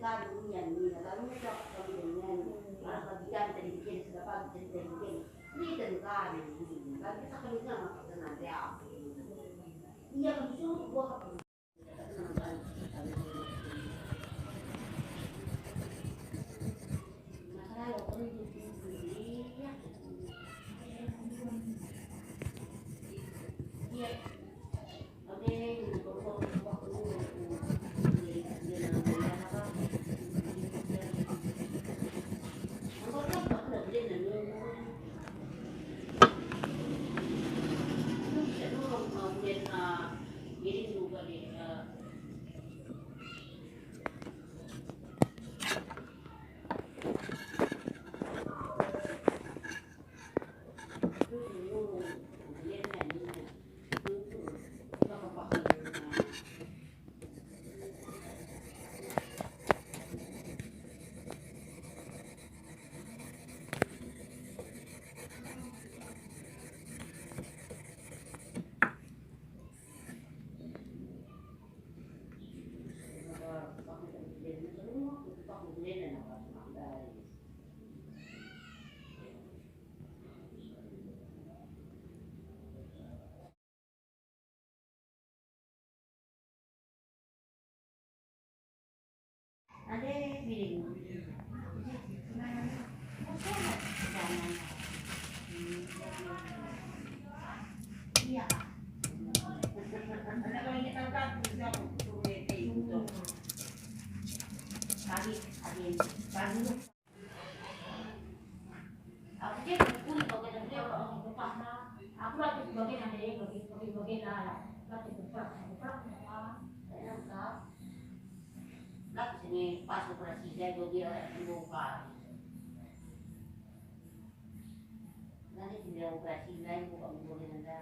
kami yan, kami na kami ganyan. Para pagigan tadi bikin, sudah pagi tadi bikin. Ini tentang ini, kan kita kami sama nanti apa? Iya kan suruh gua kapal. Masalah lo kan iya. Oke, ada biling. Iya. Pagi, pagi. Aku cek kulit bagian dia kalau buka mah. Aku lagi bagian ada yang bagian lah. Lagi buka lengkap. Lagi sini pas operasi saya dia buka. Nanti tidak operasi lain buka bagian ada.